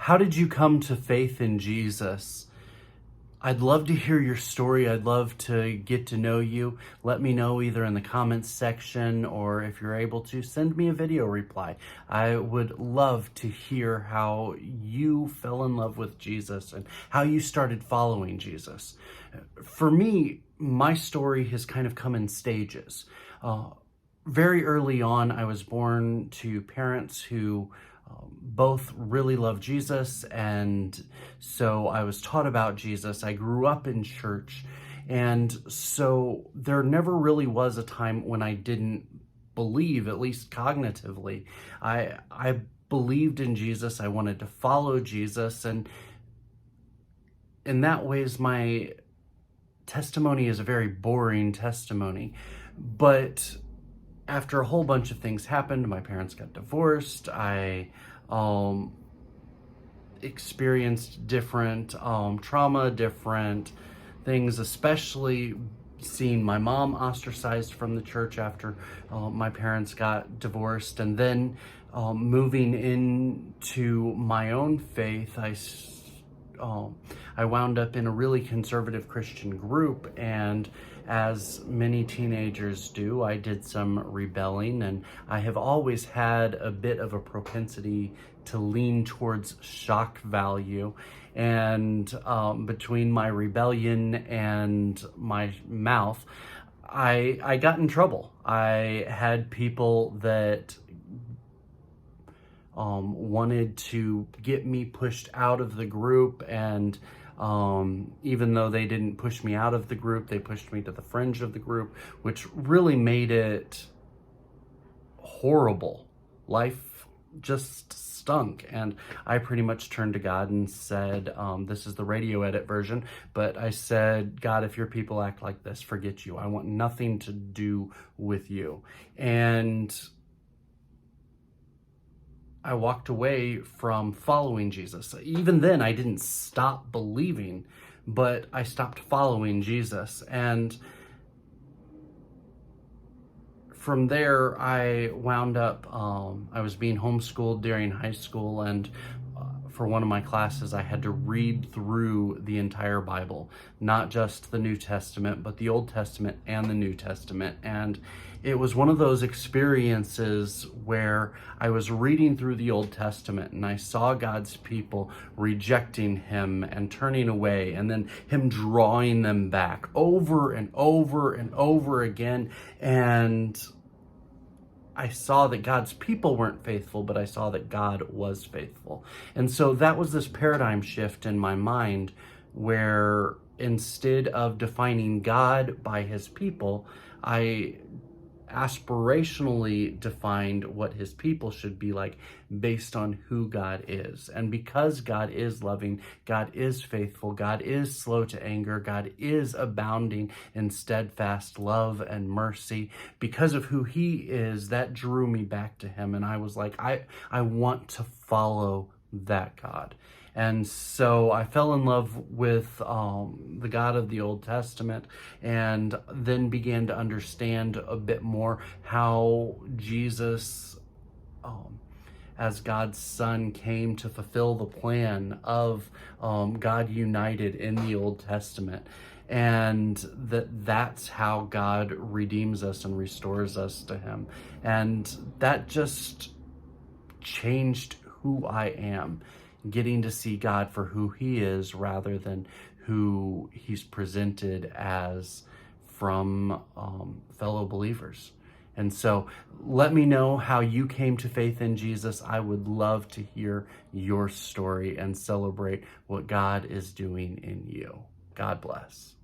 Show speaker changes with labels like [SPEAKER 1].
[SPEAKER 1] How did you come to faith in Jesus? I'd love to hear your story. I'd love to get to know you. Let me know either in the comments section, or if you're able to, send me a video reply. I would love to hear how you fell in love with Jesus and how you started following Jesus. For me, my story has kind of come in stages. Very early on, I was born to parents who both really love Jesus, and so I was taught about Jesus. I grew up in church, and so there never really was a time when I didn't believe, at least cognitively. I believed in Jesus. I wanted to follow Jesus, and in that ways, my testimony is a very boring testimony. But after a whole bunch of things happened, my parents got divorced. I experienced different trauma, different things, especially seeing my mom ostracized from the church after my parents got divorced. And then moving into my own faith, I wound up in a really conservative Christian group, and as many teenagers do, I did some rebelling, and I have always had a bit of a propensity to lean towards shock value. And between my rebellion and my mouth, I got in trouble. I had people that wanted to get me pushed out of the group, and even though they didn't push me out of the group, they pushed me to the fringe of the group, which really made it horrible. Life just stunk, and I pretty much turned to God and said, this is the radio edit version, but I said, God, if your people act like this, forget you. I want nothing to do with you. And I walked away from following Jesus. Even then, I didn't stop believing, but I stopped following Jesus. And from there, I wound up, I was being homeschooled during high school, and for one of my classes, I had to read through the entire Bible, not just the New Testament, but the Old Testament and the New Testament. And it was one of those experiences where I was reading through the Old Testament and I saw God's people rejecting him and turning away, and then him drawing them back over and over and over again. And I saw that God's people weren't faithful, but I saw that God was faithful. And so that was this paradigm shift in my mind, where instead of defining God by his people, I aspirationally defined what his people should be like based on who God is. And because God is loving, God is faithful, God is slow to anger, God is abounding in steadfast love and mercy, because of who he is, that drew me back to him. And I was like, I want to follow that God. And so I fell in love with the God of the Old Testament, and then began to understand a bit more how Jesus, as God's Son, came to fulfill the plan of God united in the Old Testament. And that's how God redeems us and restores us to him. And that just changed who I am, getting to see God for who he is rather than who he's presented as from fellow believers. And so let me know how you came to faith in Jesus. I would love to hear your story and celebrate what God is doing in you. God bless.